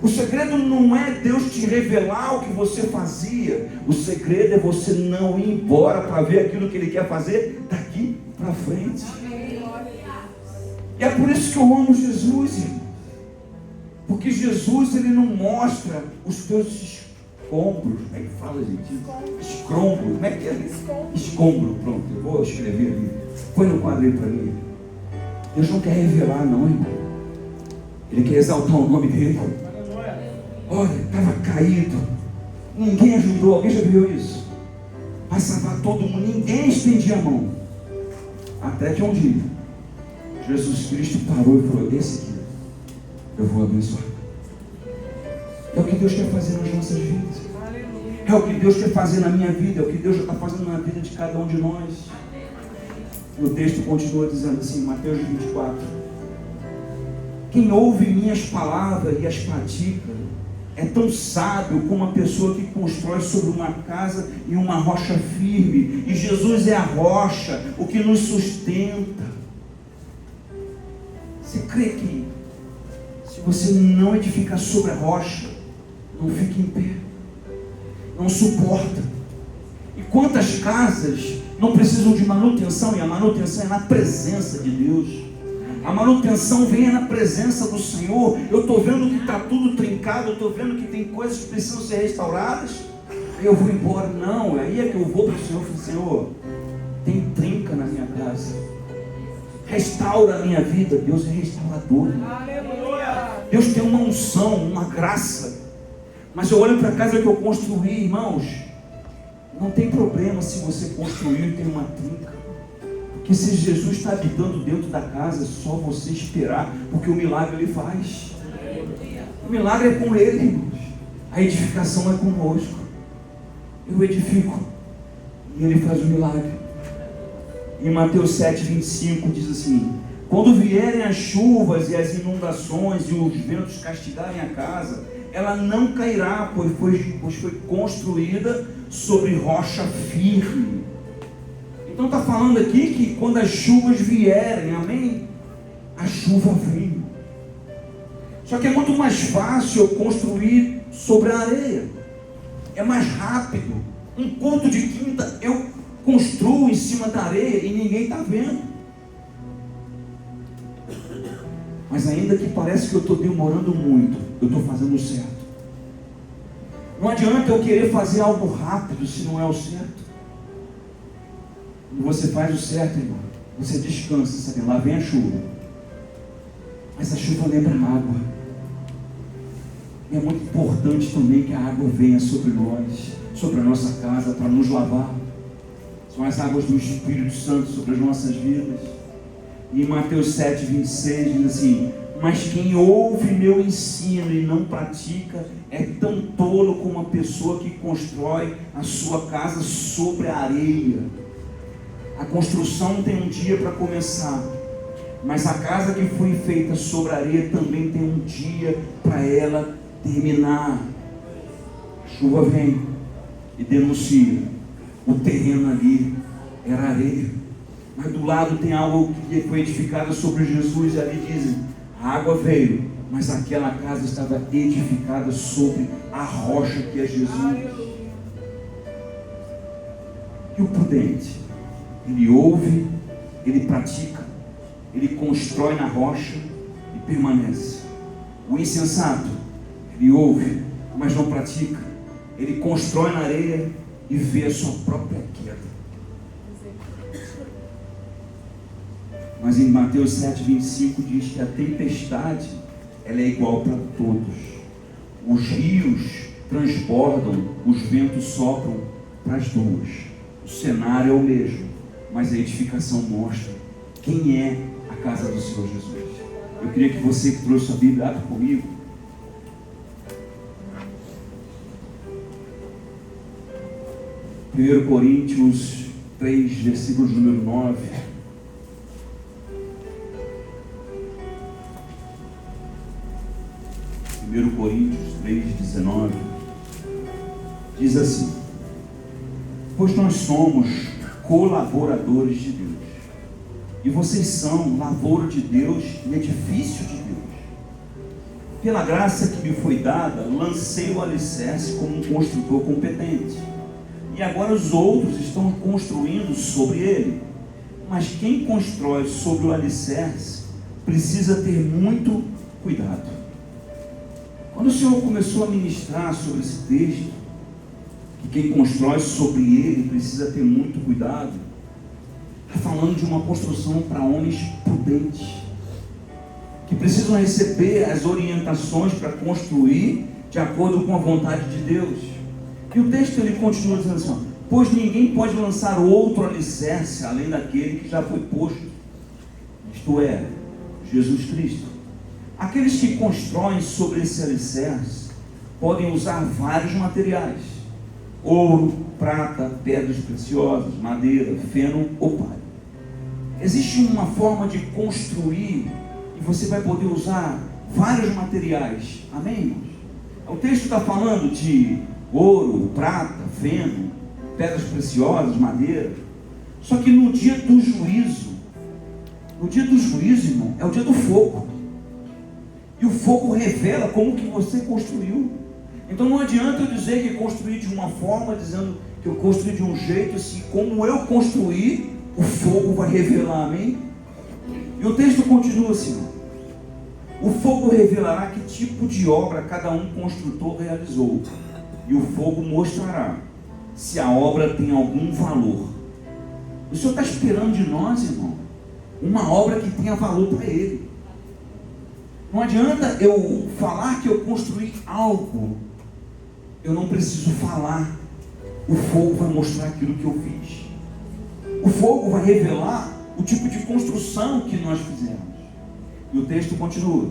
O segredo não é Deus te revelar o que você fazia. O segredo é você não ir embora para ver aquilo que Ele quer fazer daqui para frente. E é por isso que eu amo Jesus, irmão. Porque Jesus, ele não mostra os teus escombros. Como é que fala, gente? Escombro. Como é que é? Escombro. Pronto, eu vou escrever ali. Põe no quadro aí para mim. Deus não quer revelar, não, irmão. Ele quer exaltar o nome dele. Olha, estava caído, ninguém ajudou. Alguém já viu isso? Passava todo mundo, ninguém estendia a mão. Até que um dia Jesus Cristo parou e falou: esse aqui eu vou abençoar. É o que Deus quer fazer nas nossas vidas. É o que Deus quer fazer na minha vida. É o que Deus já está fazendo na vida de cada um de nós. O texto continua dizendo assim, Mateus 24: quem ouve minhas palavras e as pratica é tão sábio como uma pessoa que constrói sobre uma casa em uma rocha firme. E Jesus é a rocha, o que nos sustenta. Você crê que se você não edificar sobre a rocha, não fica em pé, não suporta? E quantas casas não precisam de manutenção? E a manutenção é na presença de Deus. A manutenção vem na presença do Senhor. Eu estou vendo que está tudo trincado, eu estou vendo que tem coisas que precisam ser restauradas. Aí eu vou embora. Não, aí é que eu vou para o Senhor e falo: Senhor, tem trinca na minha casa, restaura a minha vida. Deus é restaurador. Aleluia. Deus tem uma unção, uma graça. Mas eu olho para a casa que eu construí, irmãos, não tem problema se você construiu e tem uma trinca. que se Jesus está habitando dentro da casa, é só você esperar, porque o milagre Ele faz. O milagre é com Ele, irmãos. A edificação é conosco. Eu edifico e Ele faz o milagre. Em Mateus 7,25 diz assim: quando vierem as chuvas e as inundações e os ventos castigarem a casa, ela não cairá, pois foi construída sobre rocha firme. Então está falando aqui que quando as chuvas vierem, amém? A chuva vem. Só que é muito mais fácil eu construir sobre a areia. É mais rápido. Um culto de quinta eu construo em cima da areia e ninguém está vendo. Mas ainda que parece que eu estou demorando muito, eu estou fazendo o certo. Não adianta eu querer fazer algo rápido se não é o certo. Quando você faz o certo, irmão, você descansa, sabe? Lá vem a chuva. Mas a chuva lembra a água. E é muito importante também que a água venha sobre nós, sobre a nossa casa, para nos lavar. São as águas do Espírito Santo sobre as nossas vidas. E em Mateus 7,26 diz assim: mas quem ouve meu ensino e não pratica é tão tolo como a pessoa que constrói a sua casa sobre a areia. A construção tem um dia para começar, mas a casa que foi feita sobre a areia também tem um dia para ela terminar. A chuva vem e denuncia: o terreno ali era areia, mas do lado tem algo que foi edificado sobre Jesus, e ali dizem: a água veio, mas aquela casa estava edificada sobre a rocha que é Jesus. E o prudente, ele ouve, ele pratica, ele constrói na rocha e permanece. O insensato, ele ouve, mas não pratica, ele constrói na areia e vê a sua própria queda. Mas em Mateus 7,25 diz que a tempestade, ela é igual para todos. Os rios transbordam, os ventos sopram para as duas. O cenário é o mesmo, mas a edificação mostra quem é a casa do Senhor Jesus. Eu queria que você que trouxe a Bíblia, abra comigo. Primeiro Coríntios 3, versículo número 9. 1 Coríntios 3,19 diz assim: pois nós somos colaboradores de Deus, e vocês são lavoura de Deus e edifício de Deus. Pela graça que me foi dada, lancei o alicerce como um construtor competente, e agora os outros estão construindo sobre ele. Mas quem constrói sobre o alicerce precisa ter muito cuidado. Quando o Senhor começou a ministrar sobre esse texto, que quem constrói sobre ele precisa ter muito cuidado, está falando de uma construção para homens prudentes, que precisam receber as orientações para construir de acordo com a vontade de Deus. E o texto ele continua dizendo assim: pois ninguém pode lançar outro alicerce além daquele que já foi posto, isto é, Jesus Cristo. Aqueles que constroem sobre esse alicerce podem usar vários materiais: ouro, prata, pedras preciosas, madeira, feno ou palha. Existe uma forma de construir e você vai poder usar vários materiais. Amém, irmãos? O texto está falando de ouro, prata, feno, pedras preciosas, madeira. Só que no dia do juízo, irmão, é o dia do fogo. E o fogo revela como que você construiu. Então não adianta eu dizer que construí de uma forma, dizendo que eu construí de um jeito, assim, como eu construí, o fogo vai revelar, amém? E o texto continua assim: o fogo revelará que tipo de obra cada um construtor realizou, e o fogo mostrará se a obra tem algum valor. O Senhor está esperando de nós, irmão, uma obra que tenha valor para Ele. Não adianta eu falar que eu construí algo, eu não preciso falar. O fogo vai mostrar aquilo que eu fiz. O fogo vai revelar o tipo de construção que nós fizemos. E o texto continua: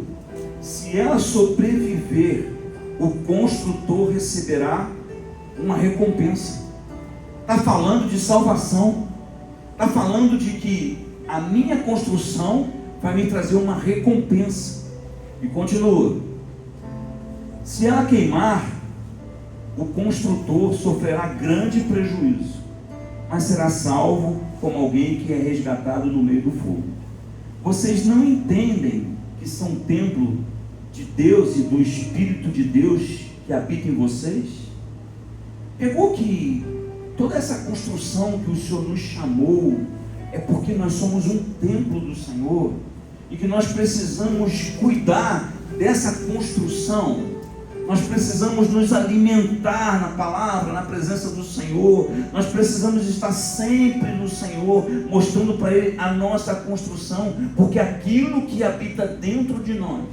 se ela sobreviver, o construtor receberá uma recompensa. Está falando de salvação, está falando de que a minha construção vai me trazer uma recompensa. E continua: se ela queimar, o construtor sofrerá grande prejuízo, mas será salvo como alguém que é resgatado no meio do fogo. Vocês não entendem que são templo de Deus e do Espírito de Deus que habita em vocês? Pegou que toda essa construção que o Senhor nos chamou é porque nós somos um templo do Senhor e que nós precisamos cuidar dessa construção. Nós precisamos nos alimentar na palavra, na presença do Senhor. Nós precisamos estar sempre no Senhor, mostrando para Ele a nossa construção, porque aquilo que habita dentro de nós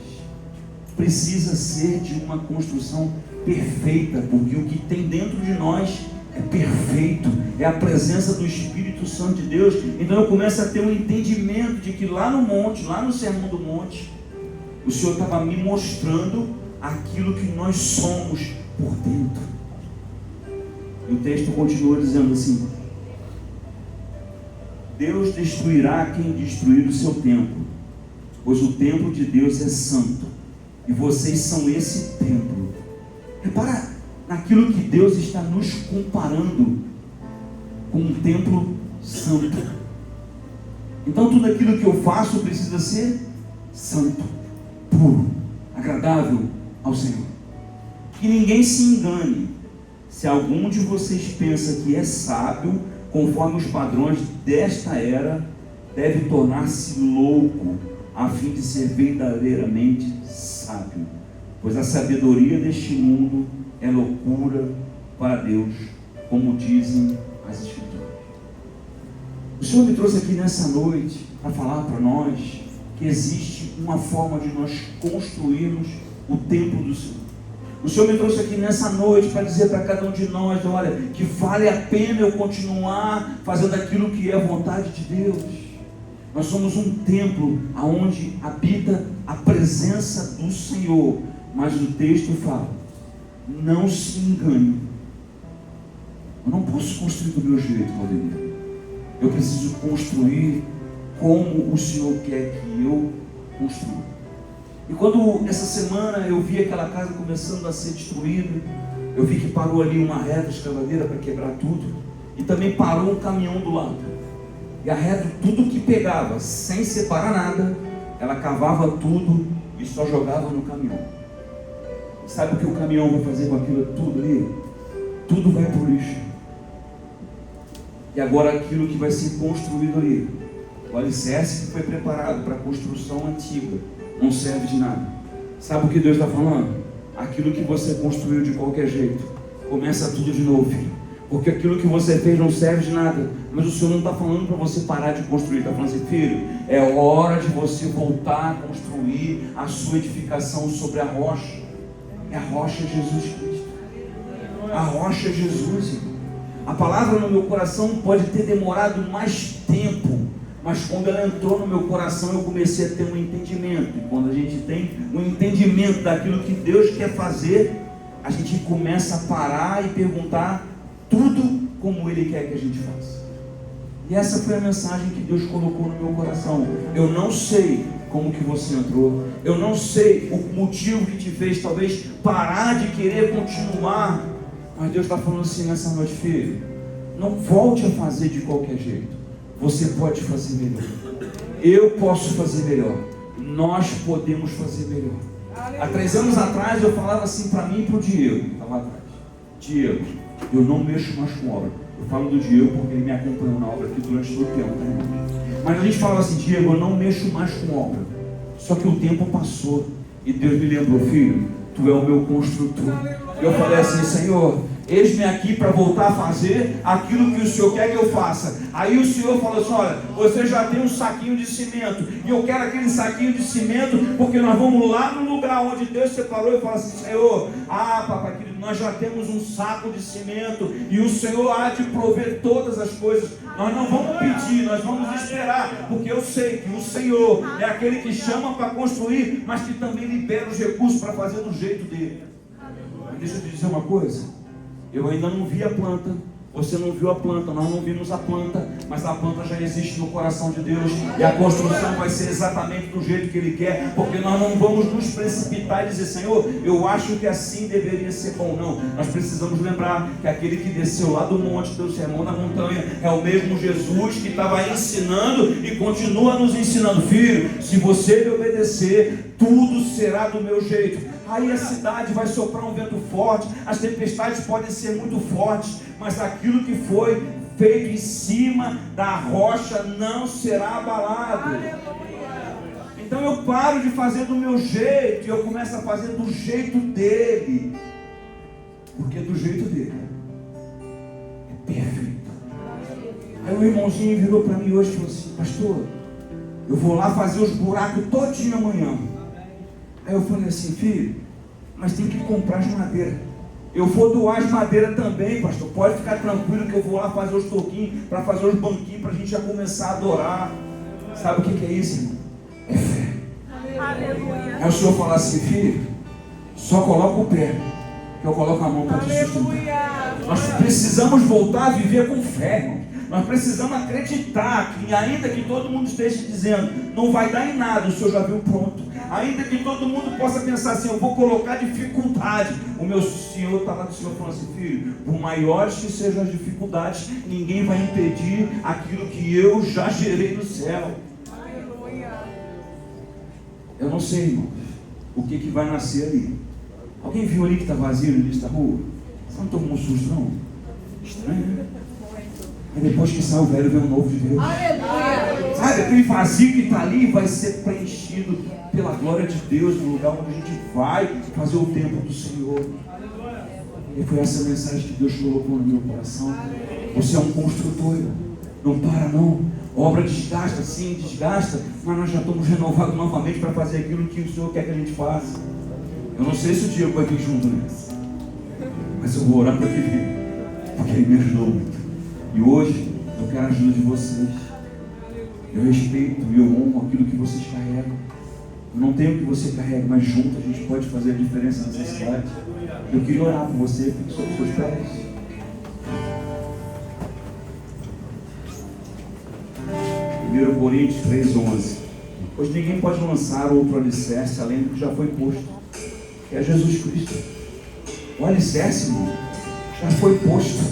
precisa ser de uma construção perfeita, porque o que tem dentro de nós é perfeito, é a presença do Espírito Santo de Deus. Então eu começo a ter um entendimento de que lá no monte, lá no Sermão do Monte, o Senhor estava me mostrando aquilo que nós somos por dentro. E o texto continua dizendo assim: Deus destruirá quem destruir o seu templo, pois o templo de Deus é santo, e vocês são esse templo. Repara naquilo que Deus está nos comparando com um templo santo. Então tudo aquilo que eu faço precisa ser santo, puro, agradável ao Senhor. Que ninguém se engane. Se algum de vocês pensa que é sábio, conforme os padrões desta era, deve tornar-se louco, a fim de ser verdadeiramente sábio. Pois a sabedoria deste mundo é loucura para Deus, como dizem as Escrituras. O Senhor me trouxe aqui nessa noite para falar para nós que existe uma forma de nós construirmos o templo do Senhor. O Senhor me trouxe aqui nessa noite para dizer para cada um de nós: olha, que vale a pena eu continuar fazendo aquilo que é a vontade de Deus. Nós somos um templo onde habita a presença do Senhor. Mas o texto fala: não se engane. Eu não posso construir do meu jeito, Valdemir. Eu preciso construir como o Senhor quer que eu construa. E quando essa semana eu vi aquela casa começando a ser destruída, eu vi que parou ali uma reta escavadeira para quebrar tudo, e também parou um caminhão do lado. E a reta, tudo que pegava, sem separar nada, ela cavava tudo e só jogava no caminhão. Sabe o que o caminhão vai fazer com aquilo tudo ali? Tudo vai para o lixo. E agora aquilo que vai ser construído ali, o alicerce que foi preparado para a construção antiga, não serve de nada. Sabe o que Deus está falando? Aquilo que você construiu de qualquer jeito, começa tudo de novo, filho. Porque aquilo que você fez não serve de nada. Mas o Senhor não está falando para você parar de construir. Está falando assim: filho, é hora de você voltar a construir a sua edificação sobre a rocha. E a rocha é Jesus Cristo. A rocha é Jesus, irmão. A palavra no meu coração pode ter demorado mais tempo, mas quando ela entrou no meu coração, eu comecei a ter um entendimento. E quando a gente tem um entendimento daquilo que Deus quer fazer, a gente começa a parar e perguntar tudo como Ele quer que a gente faça. E essa foi a mensagem que Deus colocou no meu coração. Eu não sei como que você entrou, eu não sei o motivo que te fez talvez parar de querer continuar, mas Deus está falando assim nessa noite: filho, não volte a fazer de qualquer jeito. Você pode fazer melhor. Eu posso fazer melhor. Nós podemos fazer melhor. Há 3 anos atrás eu falava assim para mim e para o Diego, que estava atrás: Diego, eu não mexo mais com obra. Eu falo do Diego porque ele me acompanhou na obra aqui durante todo o tempo, né? Mas a gente falava assim: Diego, eu não mexo mais com obra. Só que o tempo passou e Deus me lembrou: filho, tu é o meu construtor. E eu falei assim: Senhor, eis-me aqui para voltar a fazer aquilo que o Senhor quer que eu faça. Aí o Senhor falou assim: olha, você já tem um saquinho de cimento, e eu quero aquele saquinho de cimento, porque nós vamos lá no lugar onde Deus separou. E fala assim: Senhor, papai querido, nós já temos um saco de cimento, e o Senhor há de prover todas as coisas. Nós não vamos pedir, nós vamos esperar, porque eu sei que o Senhor é aquele que chama para construir, mas que também libera os recursos para fazer do jeito dele. Mas deixa eu te dizer uma coisa: eu ainda não vi a planta, você não viu a planta, nós não vimos a planta, mas a planta já existe no coração de Deus, e a construção vai ser exatamente do jeito que Ele quer, porque nós não vamos nos precipitar e dizer: Senhor, eu acho que assim deveria ser bom. Não, nós precisamos lembrar que aquele que desceu lá do monte, deu sermão na montanha, é o mesmo Jesus que estava ensinando e continua nos ensinando: filho, se você me obedecer, tudo será do meu jeito. Aí a cidade vai soprar um vento forte, as tempestades podem ser muito fortes, mas aquilo que foi feito em cima da rocha não será abalado. Então eu paro de fazer do meu jeito e eu começo a fazer do jeito dele, porque do jeito dele é perfeito. Aí o irmãozinho virou para mim hoje e falou assim: pastor, eu vou lá fazer os buracos todinho amanhã. Aí eu falei assim: filho, mas tem que comprar as madeiras. Eu vou doar as madeiras também, pastor. Pode ficar tranquilo que eu vou lá fazer os toquinhos, para fazer os banquinhos, para a gente já começar a adorar. Sabe o que é isso, irmão? É fé. Aleluia. Aí o Senhor fala assim: filho, só coloca o pé, que eu coloco a mão para te sustentar. Nós precisamos voltar a viver com fé, irmão. Nós precisamos acreditar que, ainda que todo mundo esteja dizendo não vai dar em nada, o Senhor já viu pronto. Ainda que todo mundo possa pensar assim: eu vou colocar dificuldade, o meu Senhor está lá do Senhor falando assim: filho, por maiores que sejam as dificuldades, ninguém vai impedir aquilo que eu já gerei no céu. Eu não sei, irmão, o que vai nascer ali. Alguém viu ali que está vazio no início da rua? Você não tomou um susto, não? Estranho, né? E depois que sai o velho, vem o novo de Deus. Aleluia. Sabe, aquele vazio que está ali vai ser preenchido pela glória de Deus, no lugar onde a gente vai fazer o templo do Senhor. E foi essa mensagem que Deus colocou no meu coração. Você é um construtor, não para não. Obra desgasta, sim, desgasta, mas nós já estamos renovados novamente para fazer aquilo que o Senhor quer que a gente faça. Eu não sei se o Diego vai vir junto nessa, mas eu vou orar para que venha, porque ele me ajudou muito. E hoje eu quero a ajuda de vocês. Eu respeito e eu honro aquilo que vocês carregam. Eu não tenho o que você carrega, mas junto a gente pode fazer a diferença nessa cidade. Eu queria orar por você, fique sobre os seus pés. 1 Coríntios 3:11. Pois ninguém pode lançar outro alicerce além do que já foi posto, que é Jesus Cristo. O alicerce, irmão, já foi posto,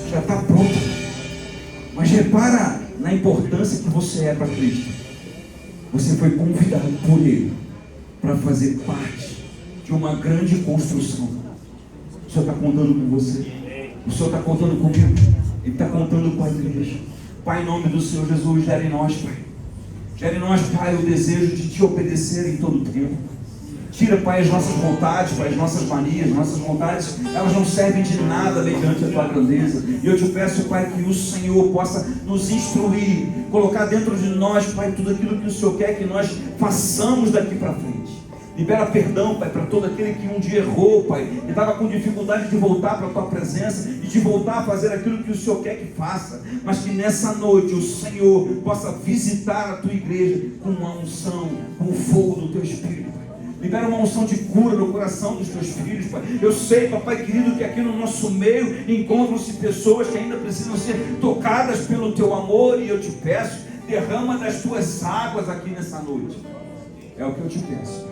já está pronto. Mas repara na importância que você é para Cristo. Você foi convidado por Ele para fazer parte de uma grande construção. O Senhor está contando com você. O Senhor está contando comigo. Ele está contando com a igreja. Pai, em nome do Senhor Jesus, gere em nós, Pai. Gere em nós, Pai, o desejo de Te obedecer em todo o tempo. Tira, Pai, as nossas vontades, Pai, as nossas manias, nossas vontades, elas não servem de nada mediante a Tua grandeza. E eu Te peço, Pai, que o Senhor possa nos instruir, colocar dentro de nós, Pai, tudo aquilo que o Senhor quer que nós façamos daqui para frente. Libera perdão, Pai, para todo aquele que um dia errou, Pai, e estava com dificuldade de voltar para a Tua presença e de voltar a fazer aquilo que o Senhor quer que faça, mas que nessa noite o Senhor possa visitar a Tua igreja com uma unção, com o fogo do Teu Espírito, Pai. Libera uma unção de cura no coração dos Teus filhos, Pai. Eu sei, Papai querido, que aqui no nosso meio encontram-se pessoas que ainda precisam ser tocadas pelo Teu amor, e eu Te peço, derrama das Tuas águas aqui nessa noite. É o que eu Te peço,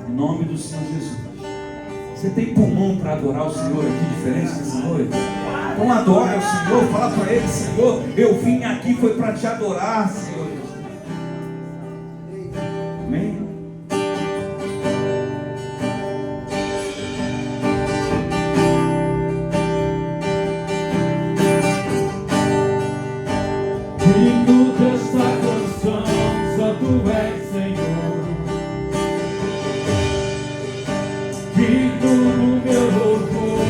em nome do Senhor Jesus. Você tem pulmão para adorar o Senhor aqui diferente nessa noite? Então adora o Senhor, fala para Ele: Senhor, eu vim aqui foi para Te adorar, Senhor. Amém? Digno do meu louvor.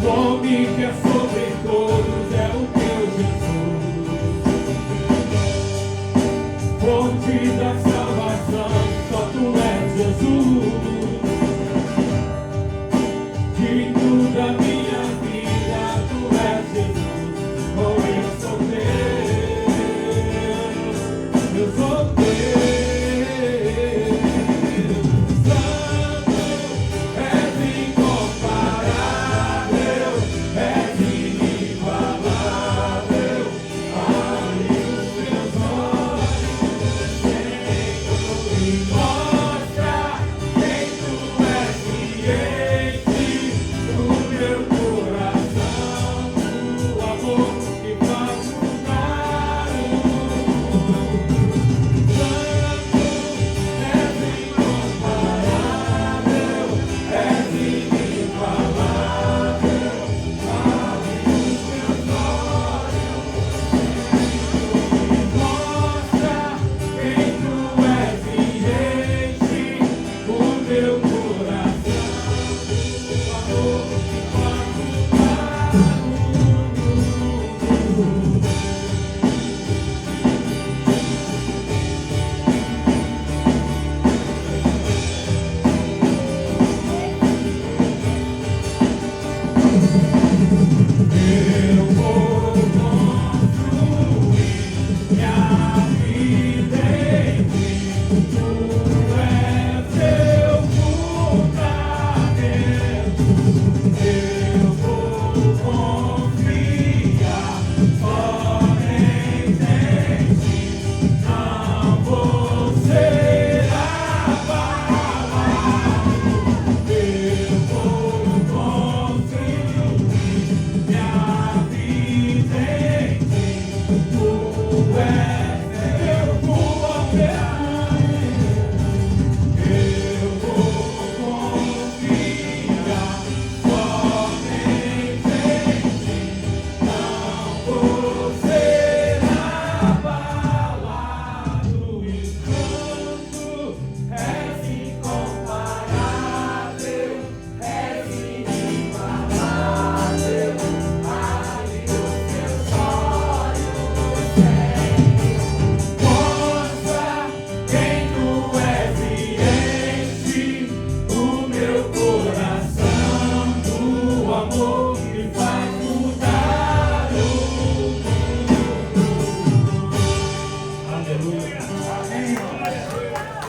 nome que é sobre todos é o teu Jesus. Fonte da salvação, só tu és Jesus. Digno da minha vida, tu és Jesus. Oh, eu sou teu, eu sou teu.